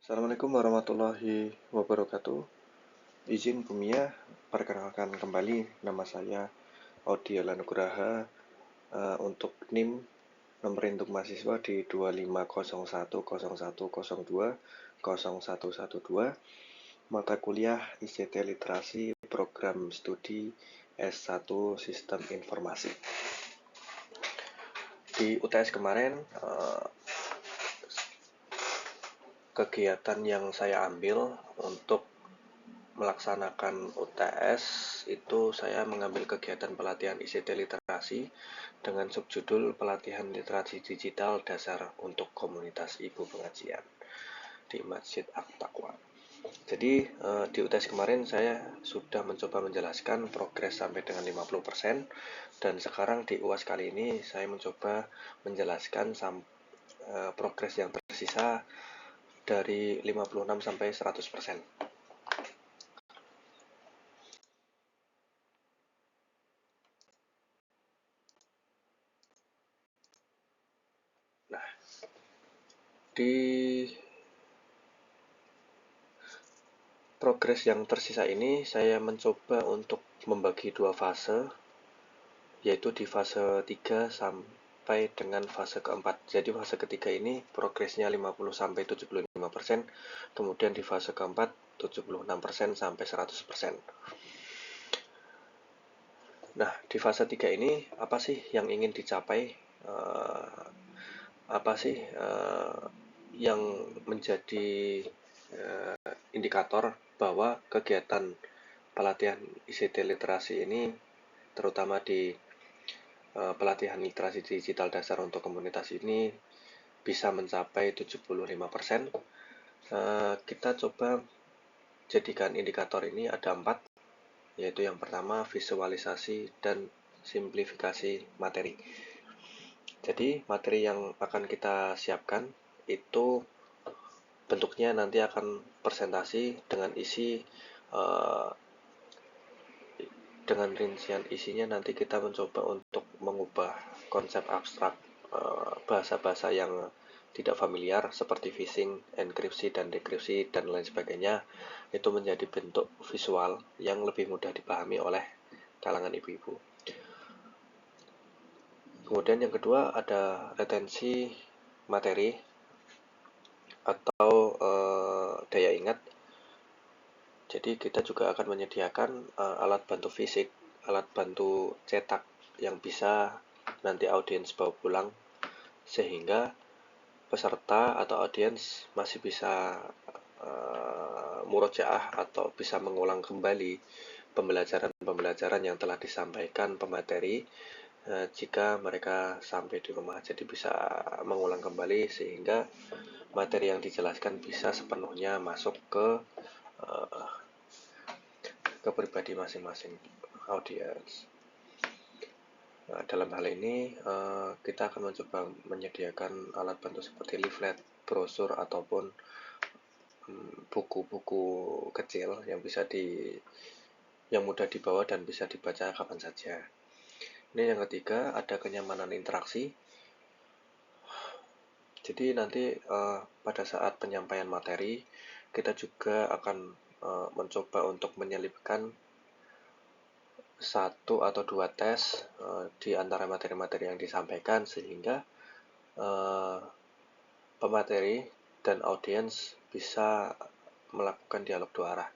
Assalamualaikum warahmatullahi wabarakatuh. Izin Bumia, perkenalkan kembali nama saya Audi Nugraha untuk NIM nomor induk mahasiswa di 250101020112 mata kuliah ICT Literasi Program Studi S1 Sistem Informasi. Di UTS kemarin kegiatan yang saya ambil untuk melaksanakan UTS itu saya mengambil kegiatan pelatihan ICT literasi dengan subjudul pelatihan literasi digital dasar untuk komunitas ibu pengajian di Masjid At-Taqwa. Jadi di UTS kemarin saya sudah mencoba menjelaskan progres sampai dengan 50% dan sekarang di UAS kali ini saya mencoba menjelaskan progres yang tersisa dari 56 sampai 100%. Nah, di progres yang tersisa ini saya mencoba untuk membagi dua fase, yaitu di fase 3 sampai dengan fase keempat. Jadi fase ketiga ini progresnya 50 sampai 75%, kemudian di fase keempat 76% sampai 100%. Nah, di fase 3 ini apa sih yang ingin dicapai? Apa sih yang menjadi indikator bahwa kegiatan pelatihan ICT literasi ini, terutama di pelatihan literasi digital dasar untuk komunitas ini, bisa mencapai 75%. Kita coba jadikan indikator ini ada 4, yaitu yang pertama visualisasi dan simplifikasi materi. Jadi materi yang akan kita siapkan itu bentuknya nanti akan presentasi dengan isi dengan rincian isinya. Nanti kita mencoba untuk mengubah konsep abstrak bahasa-bahasa yang tidak familiar seperti phishing, enkripsi, dan dekripsi, dan lain sebagainya, itu menjadi bentuk visual yang lebih mudah dipahami oleh kalangan ibu-ibu. Kemudian yang kedua ada retensi materi atau daya ingat. Jadi kita juga akan menyediakan alat bantu fisik, alat bantu cetak yang bisa nanti audiens bawa pulang, sehingga peserta atau audiens masih bisa murojaah atau bisa mengulang kembali pembelajaran yang telah disampaikan pemateri jika mereka sampai di rumah. Jadi bisa mengulang kembali sehingga materi yang dijelaskan bisa sepenuhnya masuk ke pribadi masing-masing audiens. Nah, dalam hal ini kita akan mencoba menyediakan alat bantu seperti leaflet, brosur, ataupun buku-buku kecil yang mudah dibawa dan bisa dibaca kapan saja. Ini yang ketiga, ada kenyamanan interaksi. Jadi nanti pada saat penyampaian materi, kita juga akan mencoba untuk menyelipkan 1 atau 2 tes di antara materi-materi yang disampaikan, sehingga pemateri dan audiens bisa melakukan dialog dua arah.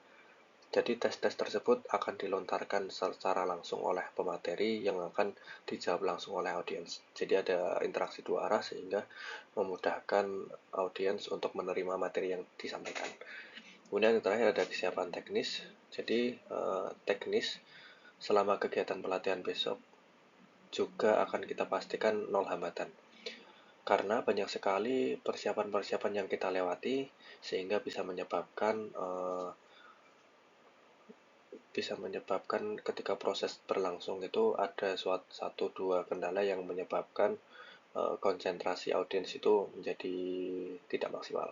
Jadi tes-tes tersebut akan dilontarkan secara langsung oleh pemateri yang akan dijawab langsung oleh audiens. Jadi ada interaksi dua arah sehingga memudahkan audiens untuk menerima materi yang disampaikan. Kemudian yang terakhir ada kesiapan teknis. Jadi teknis selama kegiatan pelatihan besok juga akan kita pastikan 0 hambatan. Karena banyak sekali persiapan-persiapan yang kita lewati sehingga bisa menyebabkan ketika proses berlangsung itu ada 1-2 kendala yang menyebabkan konsentrasi audiens itu menjadi tidak maksimal.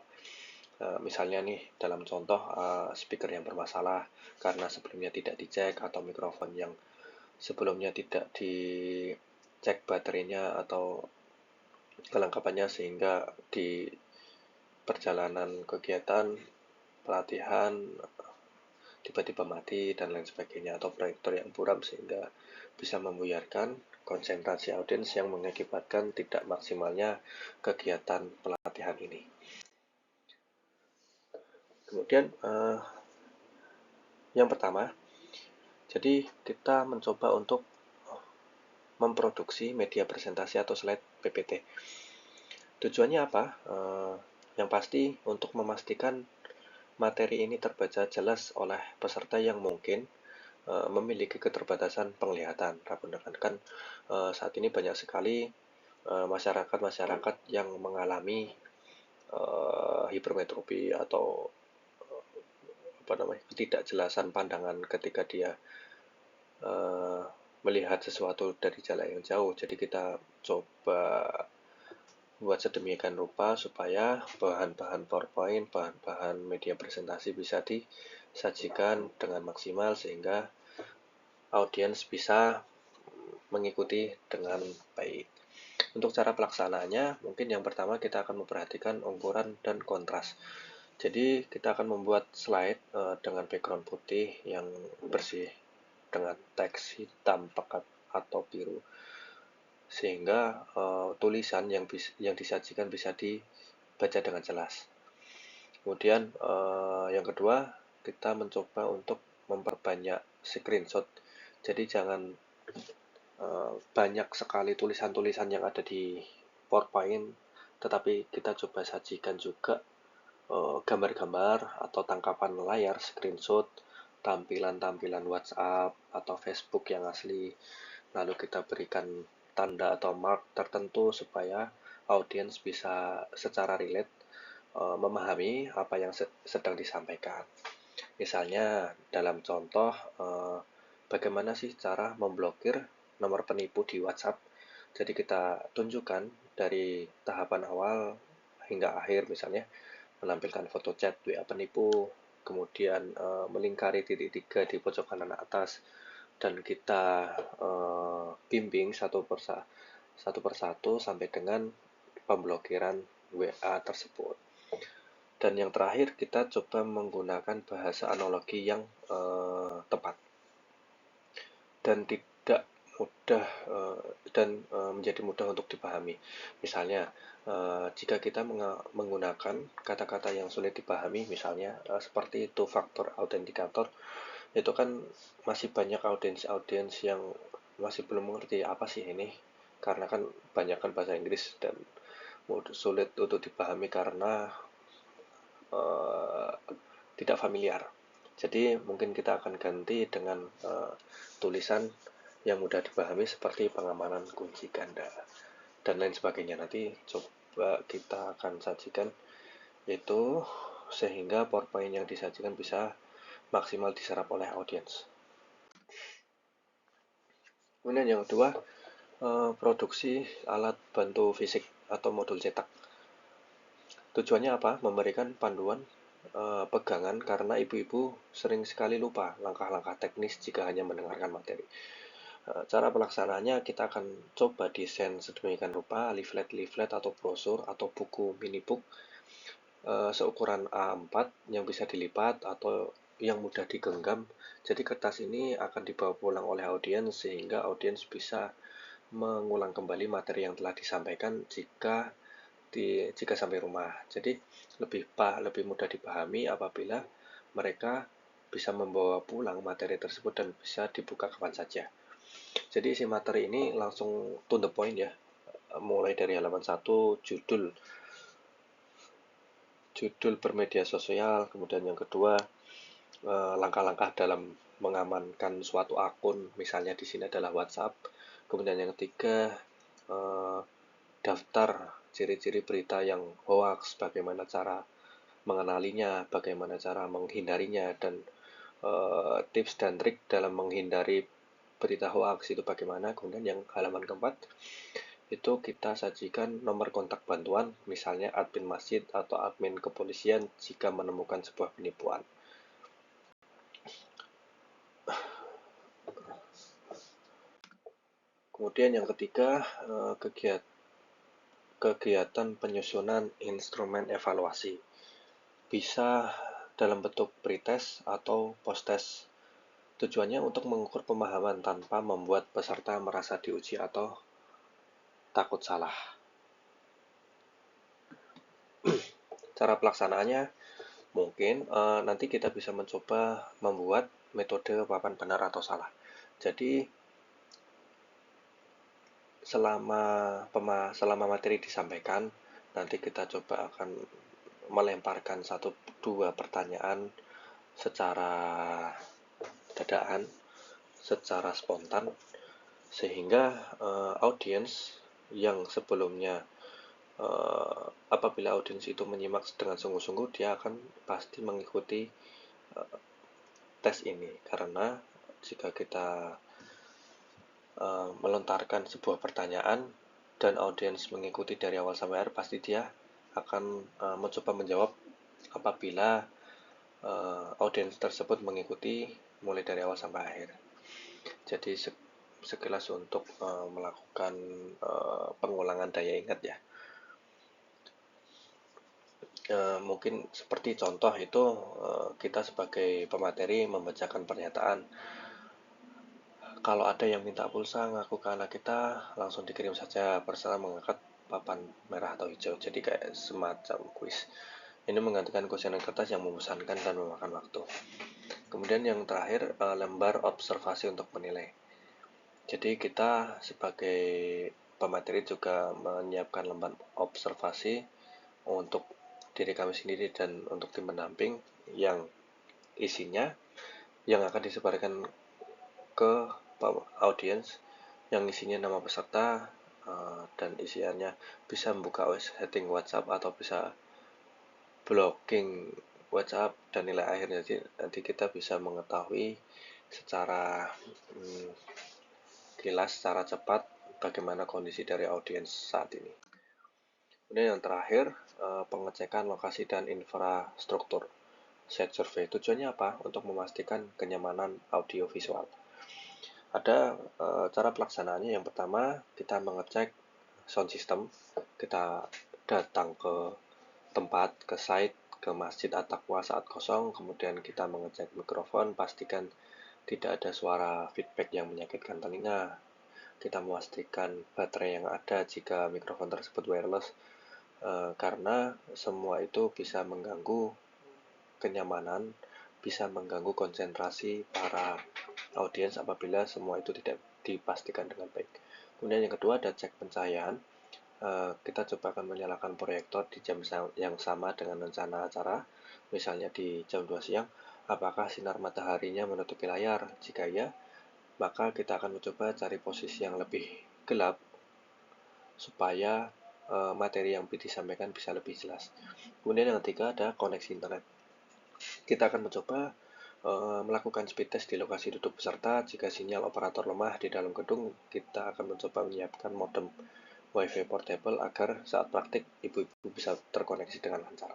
Misalnya nih, dalam contoh speaker yang bermasalah karena sebelumnya tidak dicek, atau mikrofon yang sebelumnya tidak dicek baterainya atau kelengkapannya, sehingga di perjalanan kegiatan, pelatihan, tiba-tiba mati, dan lain sebagainya, atau proyektor yang buram sehingga bisa membuyarkan konsentrasi audiens yang mengakibatkan tidak maksimalnya kegiatan pelatihan ini. Kemudian yang pertama, jadi kita mencoba untuk memproduksi media presentasi atau slide PPT. Tujuannya apa? Yang pasti untuk memastikan materi ini terbaca jelas oleh peserta yang mungkin memiliki keterbatasan penglihatan. Rekan-rekan, saat ini banyak sekali masyarakat-masyarakat yang mengalami hipermetropi atau ketidakjelasan pandangan ketika dia melihat sesuatu dari jarak yang jauh. Jadi kita coba buat sedemikian rupa supaya bahan-bahan PowerPoint, bahan-bahan media presentasi bisa disajikan dengan maksimal sehingga audiens bisa mengikuti dengan baik. Untuk cara pelaksanaannya, mungkin yang pertama kita akan memperhatikan ukuran dan kontras. Jadi kita akan membuat slide dengan background putih yang bersih dengan teks hitam pekat atau biru, sehingga tulisan yang disajikan bisa dibaca dengan jelas. Kemudian yang kedua, kita mencoba untuk memperbanyak screenshot. Jadi jangan banyak sekali tulisan-tulisan yang ada di PowerPoint, tetapi kita coba sajikan juga gambar-gambar atau tangkapan layar, screenshot, tampilan-tampilan WhatsApp atau Facebook yang asli. Lalu kita berikan tanda atau mark tertentu supaya audiens bisa secara relate memahami apa yang sedang disampaikan. Misalnya dalam contoh, bagaimana sih cara memblokir nomor penipu di WhatsApp. Jadi kita tunjukkan dari tahapan awal hingga akhir, misalnya menampilkan foto chat WA penipu, kemudian melingkari titik 3 di pojok kanan atas, dan kita bimbing satu persatu sampai dengan pemblokiran WA tersebut. Dan yang terakhir, kita coba menggunakan bahasa analogi yang tepat dan tidak mudah menjadi mudah untuk dipahami. Misalnya, jika kita menggunakan kata-kata yang sulit dipahami, misalnya seperti two factor authenticator, itu kan masih banyak audiens yang masih belum mengerti apa sih ini, karena kan banyak kan bahasa Inggris dan sulit untuk dipahami karena tidak familiar. Jadi mungkin kita akan ganti dengan tulisan yang mudah dipahami seperti pengamanan kunci ganda dan lain sebagainya. Nanti coba kita akan sajikan itu sehingga PowerPoint yang disajikan bisa maksimal diserap oleh audiens. Kemudian yang kedua, produksi alat bantu fisik atau modul cetak. Tujuannya apa? Memberikan panduan pegangan karena ibu-ibu sering sekali lupa langkah-langkah teknis jika hanya mendengarkan materi. Cara pelaksanaannya kita akan coba desain sedemikian rupa leaflet atau brosur atau buku mini book seukuran A4 yang bisa dilipat atau yang mudah digenggam. Jadi kertas ini akan dibawa pulang oleh audiens sehingga audiens bisa mengulang kembali materi yang telah disampaikan jika sampai rumah. Jadi lebih mudah dipahami apabila mereka bisa membawa pulang materi tersebut dan bisa dibuka kapan saja. Jadi isi materi ini langsung to the point ya. Mulai dari halaman 1, judul bermedia sosial, kemudian yang kedua langkah-langkah dalam mengamankan suatu akun, misalnya di sini adalah WhatsApp. Kemudian yang ketiga daftar ciri-ciri berita yang hoax, bagaimana cara mengenalinya, bagaimana cara menghindarinya, dan tips dan trik dalam menghindari berita hoax itu bagaimana. Kemudian yang halaman keempat itu kita sajikan nomor kontak bantuan, misalnya admin masjid atau admin kepolisian jika menemukan sebuah penipuan. Kemudian yang ketiga, kegiatan penyusunan instrumen evaluasi. Bisa dalam bentuk pretest atau post-test. Tujuannya untuk mengukur pemahaman tanpa membuat peserta merasa diuji atau takut salah. Cara pelaksanaannya mungkin nanti kita bisa mencoba membuat metode papan benar atau salah. Jadi selama materi disampaikan, nanti kita coba akan melemparkan 1-2 pertanyaan secara dadakan, secara spontan, sehingga audiens yang sebelumnya apabila audiens itu menyimak dengan sungguh-sungguh, dia akan pasti mengikuti tes ini, karena jika kita melontarkan sebuah pertanyaan dan audiens mengikuti dari awal sampai akhir, pasti dia akan mencoba menjawab apabila audiens tersebut mengikuti mulai dari awal sampai akhir. Jadi sekilas untuk melakukan pengulangan daya ingat ya. Mungkin seperti contoh itu kita sebagai pemateri membacakan pernyataan. Kalau ada yang minta pulsa ngaku ke anak kita, langsung dikirim saja bersama mengangkat papan merah atau hijau. Jadi kayak semacam kuis. Ini menggantikan kuesioner kertas yang membosankan dan memakan waktu. Kemudian yang terakhir, lembar observasi untuk menilai. Jadi kita sebagai pemateri juga menyiapkan lembar observasi untuk diri kami sendiri dan untuk tim pendamping yang isinya yang akan disebarkan ke audiens, yang isinya nama peserta dan isiannya bisa membuka setting WhatsApp atau bisa blocking WhatsApp dan nilai akhir. Jadi nanti kita bisa mengetahui secara jelas, secara cepat bagaimana kondisi dari audiens saat ini. Kemudian yang terakhir, pengecekan lokasi dan infrastruktur. Site survey tujuannya apa? Untuk memastikan kenyamanan audio visual. Ada cara pelaksanaannya. Yang pertama, kita mengecek sound system. Kita datang ke tempat, ke site, ke masjid At-Taqwa saat kosong. Kemudian kita mengecek mikrofon, pastikan tidak ada suara feedback yang menyakitkan telinga. Kita memastikan baterai yang ada jika mikrofon tersebut wireless, karena semua itu bisa mengganggu kenyamanan, bisa mengganggu konsentrasi para audiens apabila semua itu tidak dipastikan dengan baik. Kemudian yang kedua, ada cek pencahayaan. Kita coba akan menyalakan proyektor di jam yang sama dengan rencana acara, misalnya di jam 2 siang. Apakah sinar mataharinya menutupi layar? Jika iya, maka kita akan mencoba cari posisi yang lebih gelap supaya materi yang disampaikan bisa lebih jelas. Kemudian yang ketiga, ada koneksi internet. Kita akan mencoba melakukan speed test di lokasi duduk peserta. Jika sinyal operator lemah di dalam gedung, kita akan mencoba menyiapkan modem WiFi portable agar saat praktik ibu-ibu bisa terkoneksi dengan lancar.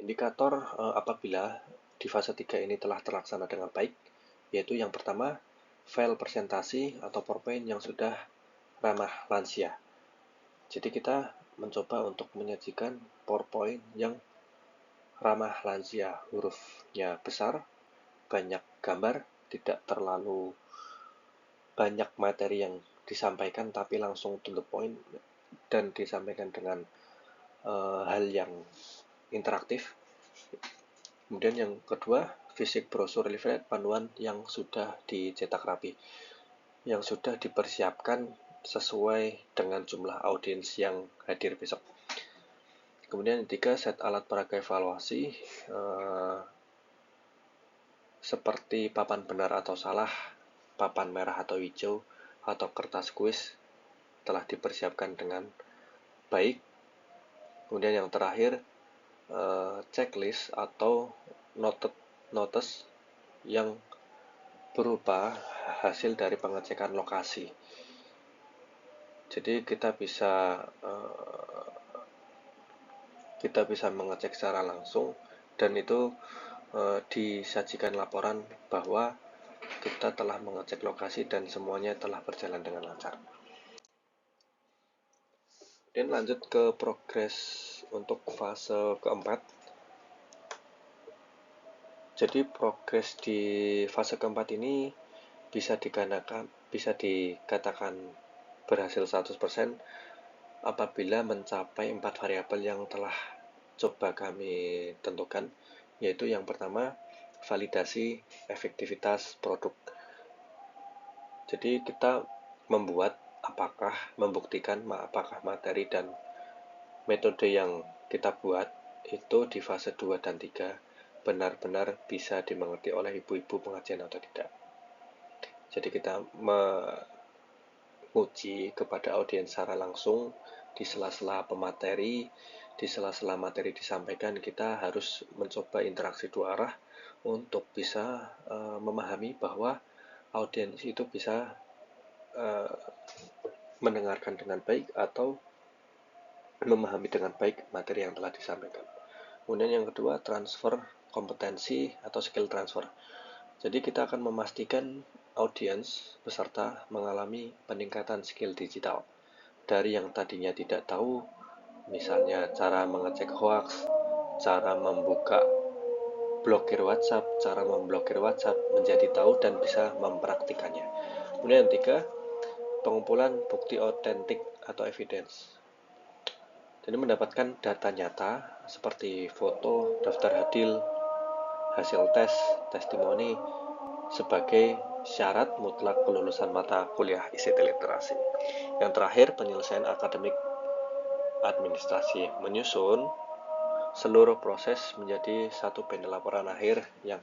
Indikator apabila di fase 3 ini telah terlaksana dengan baik, yaitu yang pertama, file presentasi atau PowerPoint yang sudah ramah lansia. Jadi kita mencoba untuk menyajikan PowerPoint yang ramah lansia, hurufnya besar, banyak gambar, tidak terlalu banyak materi yang disampaikan tapi langsung to the point dan disampaikan dengan hal yang interaktif. Kemudian yang kedua, fisik brosur leaflet panduan yang sudah dicetak rapi, yang sudah dipersiapkan sesuai dengan jumlah audiens yang hadir besok. Kemudian yang ketiga, set alat peraga evaluasi seperti papan benar atau salah, papan merah atau hijau, atau kertas kuis telah dipersiapkan dengan baik. Kemudian yang terakhir, checklist atau notes yang berupa hasil dari pengecekan lokasi. Jadi kita bisa mengecek secara langsung dan itu disajikan laporan bahwa kita telah mengecek lokasi dan semuanya telah berjalan dengan lancar. Dan lanjut ke progres untuk fase keempat. Jadi progres di fase keempat ini bisa dikatakan berhasil 100% apabila mencapai 4 variabel yang telah coba kami tentukan, yaitu yang pertama, validasi efektivitas produk. Jadi kita membuktikan apakah materi dan metode yang kita buat itu di fase 2 dan 3 benar-benar bisa dimengerti oleh ibu-ibu pengajian atau tidak. Jadi kita menguji kepada audiens secara langsung di sela-sela pemateri, di sela-sela materi disampaikan, kita harus mencoba interaksi dua arah untuk bisa memahami bahwa audiens itu bisa mendengarkan dengan baik atau memahami dengan baik materi yang telah disampaikan. Kemudian yang kedua, transfer kompetensi atau skill transfer. Jadi kita akan memastikan audiens peserta mengalami peningkatan skill digital dari yang tadinya tidak tahu, misalnya cara mengecek hoax, cara membuka blokir WhatsApp, cara memblokir WhatsApp, menjadi tahu dan bisa mempraktikannya. Kemudian yang ketiga, pengumpulan bukti otentik atau evidence. Jadi mendapatkan data nyata seperti foto, daftar hadil, hasil tes, testimoni sebagai syarat mutlak kelulusan mata kuliah ICT literasi. Yang terakhir, penyelesaian akademik administrasi, menyusun seluruh proses menjadi satu panel laporan akhir yang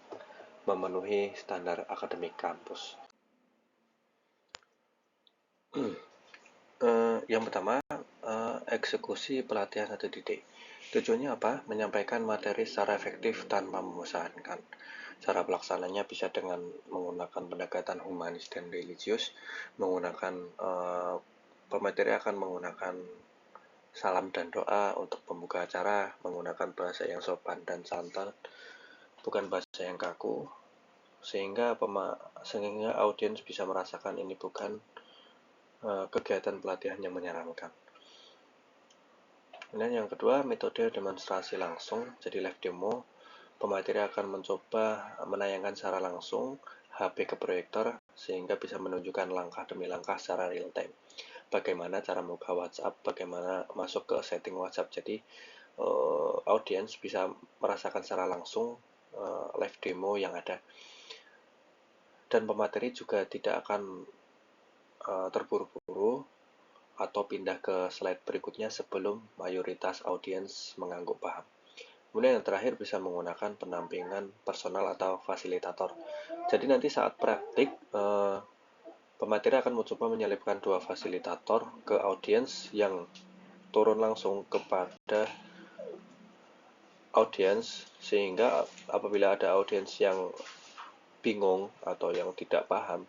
memenuhi standar akademik kampus. Yang pertama, eksekusi pelatihan 1DT. Tujuannya apa? Menyampaikan materi secara efektif tanpa membosankan. Cara pelaksananya bisa dengan menggunakan pendekatan humanis dan religius, menggunakan pemateri akan menggunakan salam dan doa untuk pembuka acara, menggunakan bahasa yang sopan dan santun, bukan bahasa yang kaku, sehingga audiens bisa merasakan ini bukan kegiatan pelatihan yang menyeramkan. Kemudian yang kedua, metode demonstrasi langsung, jadi live demo. Pemateri akan mencoba menayangkan secara langsung HP ke proyektor sehingga bisa menunjukkan langkah demi langkah secara real time. Bagaimana cara membuka WhatsApp, bagaimana masuk ke setting WhatsApp. Jadi audiens bisa merasakan secara langsung live demo yang ada. Dan pemateri juga tidak akan terburu-buru atau pindah ke slide berikutnya sebelum mayoritas audiens mengangguk paham. Kemudian yang terakhir bisa menggunakan pendampingan personal atau fasilitator. Jadi nanti saat praktik, pemateri akan mencoba menyelipkan 2 fasilitator ke audiens yang turun langsung kepada audiens, sehingga apabila ada audiens yang bingung atau yang tidak paham,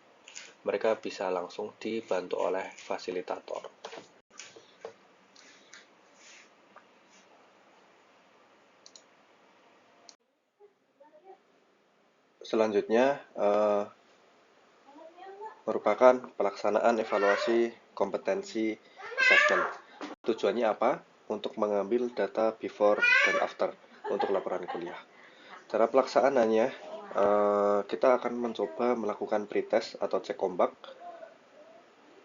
mereka bisa langsung dibantu oleh fasilitator. Selanjutnya merupakan pelaksanaan evaluasi kompetensi assessment. Tujuannya apa? Untuk mengambil data before dan after untuk laporan kuliah. Cara pelaksanaannya, kita akan mencoba melakukan pretest atau cek ombak.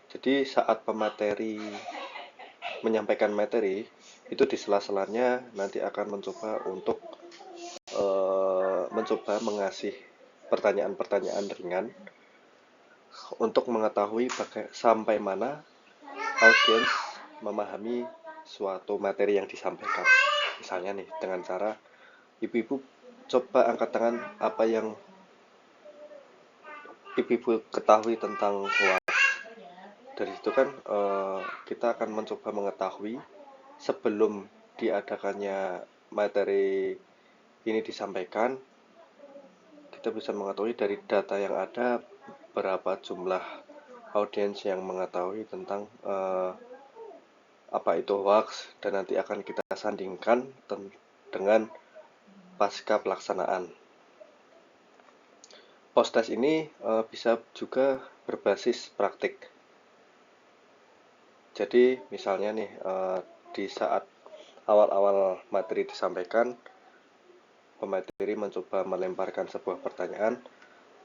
Jadi saat pemateri menyampaikan materi, itu di sela-selanya nanti akan mencoba untuk mengasih pertanyaan-pertanyaan ringan untuk mengetahui sampai mana audiens memahami suatu materi yang disampaikan. Misalnya nih, dengan cara ibu-ibu coba angkat tangan apa yang ibu-ibu ketahui tentang hoax. Dari situ kan kita akan mencoba mengetahui sebelum diadakannya materi ini disampaikan, kita bisa mengetahui dari data yang ada berapa jumlah audiens yang mengetahui tentang apa itu hoax, dan nanti akan kita sandingkan dengan pasca pelaksanaan. Post-test ini bisa juga berbasis praktik. Jadi misalnya nih, di saat awal-awal materi disampaikan, pemateri mencoba melemparkan sebuah pertanyaan,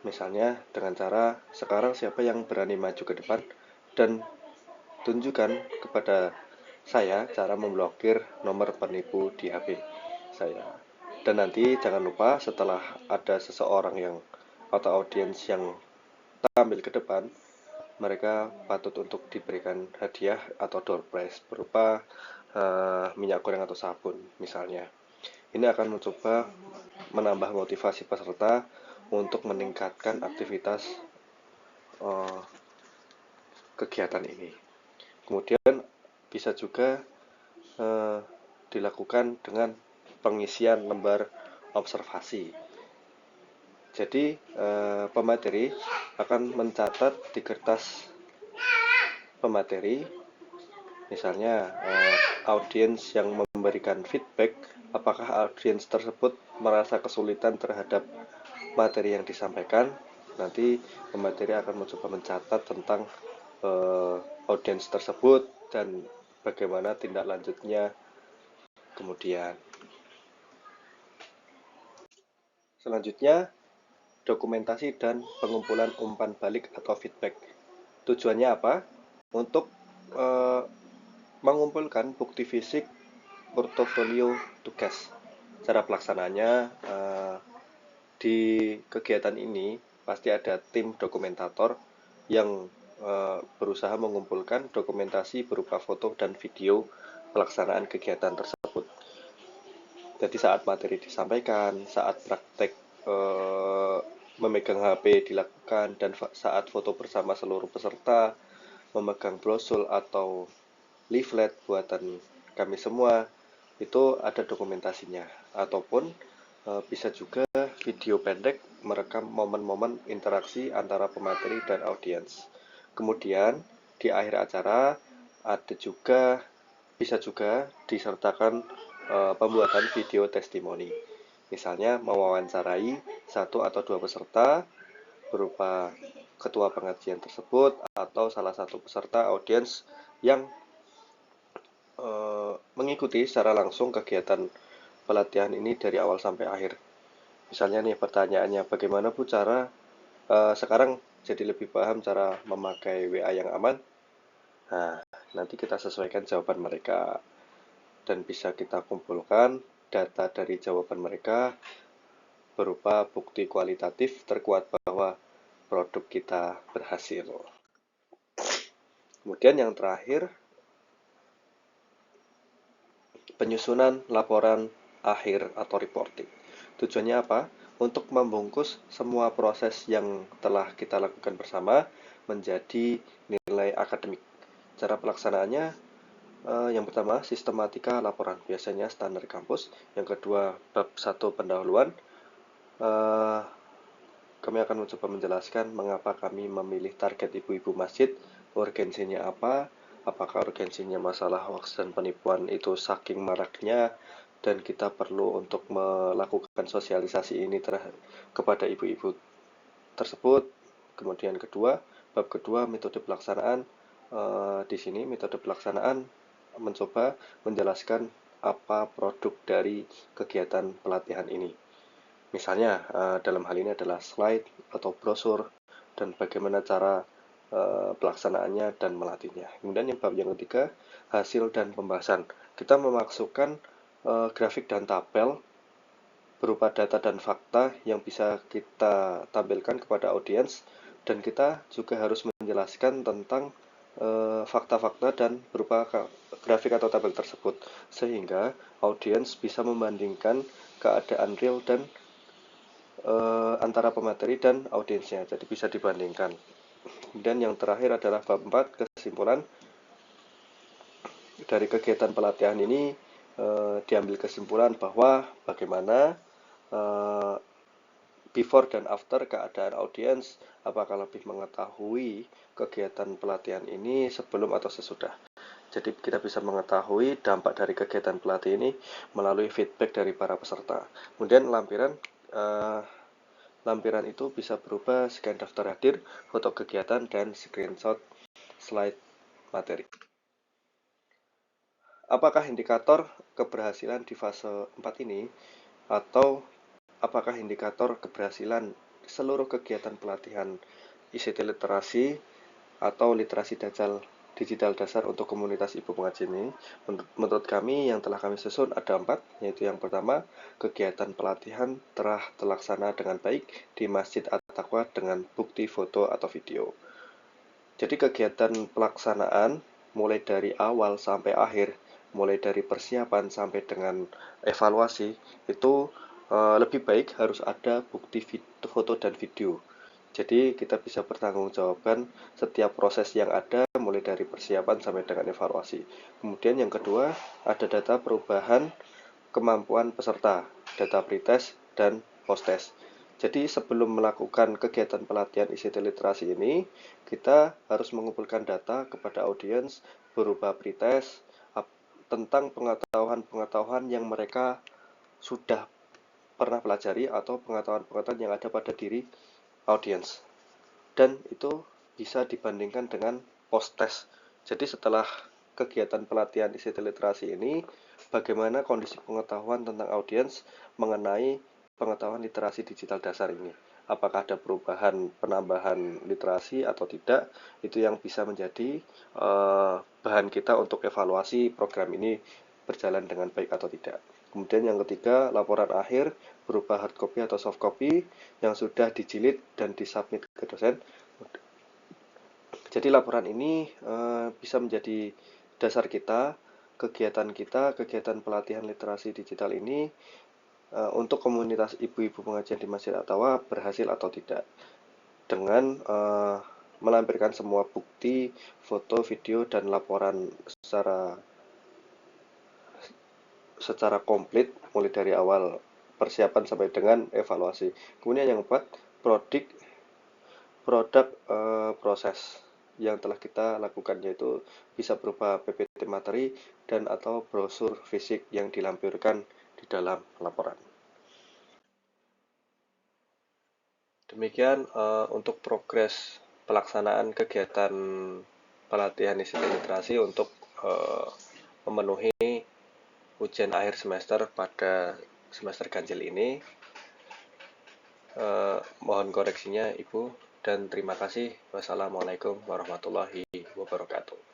misalnya dengan cara, sekarang siapa yang berani maju ke depan dan tunjukkan kepada saya cara memblokir nomor penipu di HP saya. Dan nanti jangan lupa setelah ada seseorang yang atau audiens yang tampil ke depan, mereka patut untuk diberikan hadiah atau door prize berupa minyak goreng atau sabun misalnya. Ini akan mencoba menambah motivasi peserta untuk meningkatkan aktivitas uh, kegiatan ini. Kemudian bisa juga dilakukan dengan pengisian lembar observasi. Jadi pemateri akan mencatat di kertas pemateri, misalnya audiens yang memberikan feedback, apakah audiens tersebut merasa kesulitan terhadap materi yang disampaikan. Nanti pemateri akan mencoba mencatat tentang audiens tersebut dan bagaimana tindak lanjutnya kemudian. Selanjutnya, dokumentasi dan pengumpulan umpan balik atau feedback. Tujuannya apa? Untuk mengumpulkan bukti fisik portofolio tugas. Cara pelaksanaannya, di kegiatan ini pasti ada tim dokumentator yang berusaha mengumpulkan dokumentasi berupa foto dan video pelaksanaan kegiatan tersebut. Jadi saat materi disampaikan, saat praktek memegang HP dilakukan, dan saat foto bersama seluruh peserta, memegang brosur atau leaflet buatan kami semua, itu ada dokumentasinya. Ataupun bisa juga video pendek merekam momen-momen interaksi antara pemateri dan audiens. Kemudian di akhir acara ada juga bisa juga disertakan pembuatan video testimoni. Misalnya mewawancarai satu atau dua peserta berupa ketua pengajian tersebut atau salah satu peserta audiens yang mengikuti secara langsung kegiatan pelatihan ini dari awal sampai akhir. Misalnya nih pertanyaannya, bagaimana Bu cara sekarang jadi lebih paham cara memakai WA yang aman? Nah, nanti kita sesuaikan jawaban mereka dan bisa kita kumpulkan data dari jawaban mereka berupa bukti kualitatif terkuat bahwa produk kita berhasil. Kemudian yang terakhir, penyusunan laporan akhir atau reporting. Tujuannya apa? Untuk membungkus semua proses yang telah kita lakukan bersama menjadi nilai akademik. Cara pelaksanaannya, yang pertama, sistematika laporan, biasanya standar kampus. Yang kedua, bab 1 pendahuluan. Kami akan mencoba menjelaskan mengapa kami memilih target ibu-ibu masjid, urgensinya apa, apakah urgensinya masalah hoax dan penipuan itu saking maraknya, dan kita perlu untuk melakukan sosialisasi ini kepada ibu-ibu tersebut. Kemudian bab kedua, metode pelaksanaan. Di sini metode pelaksanaan mencoba menjelaskan apa produk dari kegiatan pelatihan ini. Misalnya dalam hal ini adalah slide atau brosur dan bagaimana cara pelaksanaannya dan melatihnya. Kemudian bab yang ketiga, hasil dan pembahasan. Kita memasukkan grafik dan tabel berupa data dan fakta yang bisa kita tampilkan kepada audiens, dan kita juga harus menjelaskan tentang fakta-fakta dan berupa grafik atau tabel tersebut, sehingga audiens bisa membandingkan keadaan real dan antara pemateri dan audiensnya, jadi bisa dibandingkan. Dan yang terakhir adalah bab 4, kesimpulan. Dari kegiatan pelatihan ini diambil kesimpulan bahwa bagaimana before dan after keadaan audiens, apakah lebih mengetahui kegiatan pelatihan ini sebelum atau sesudah. Jadi kita bisa mengetahui dampak dari kegiatan pelatihan ini melalui feedback dari para peserta. Kemudian lampiran itu bisa berupa scan daftar hadir, foto kegiatan, dan screenshot slide materi. apakah indikator keberhasilan di fase 4 ini atau apakah indikator keberhasilan seluruh kegiatan pelatihan ICT literasi atau literasi digital dasar untuk komunitas ibu pengaji ini. Menurut kami yang telah kami susun ada 4, yaitu yang pertama, kegiatan pelatihan telah terlaksana dengan baik di Masjid At-Taqwa dengan bukti foto atau video. Jadi kegiatan pelaksanaan mulai dari awal sampai akhir, mulai dari persiapan sampai dengan evaluasi itu lebih baik harus ada bukti foto dan video. Jadi kita bisa bertanggungjawabkan setiap proses yang ada mulai dari persiapan sampai dengan evaluasi. Kemudian yang kedua, ada data perubahan kemampuan peserta, data pretest dan post-test. Jadi sebelum melakukan kegiatan pelatihan ICT literasi ini, kita harus mengumpulkan data kepada audiens berupa pretest tentang pengetahuan-pengetahuan yang mereka sudah pernah pelajari atau pengetahuan-pengetahuan yang ada pada diri audiens. Dan itu bisa dibandingkan dengan post-test. Jadi setelah kegiatan pelatihan ICT literasi ini, bagaimana kondisi pengetahuan tentang audiens mengenai pengetahuan literasi digital dasar ini. Apakah ada perubahan penambahan literasi atau tidak, itu yang bisa menjadi bahan kita untuk evaluasi program ini berjalan dengan baik atau tidak. Kemudian yang ketiga, laporan akhir berupa hard copy atau soft copy yang sudah dijilid dan disubmit ke dosen. Jadi laporan ini bisa menjadi dasar kegiatan pelatihan literasi digital ini untuk komunitas ibu-ibu pengajian di Masjid At-Taqwa berhasil atau tidak, dengan melampirkan semua bukti, foto, video, dan laporan secara komplit mulai dari awal persiapan sampai dengan evaluasi. Kemudian yang keempat, produk proses yang telah kita lakukan, yaitu bisa berupa PPT materi dan atau brosur fisik yang dilampirkan di dalam laporan. Demikian untuk progres pelaksanaan kegiatan pelatihan ICT literasi untuk memenuhi ujian akhir semester pada semester ganjil ini. Mohon koreksinya Ibu, dan terima kasih. Wassalamualaikum warahmatullahi wabarakatuh.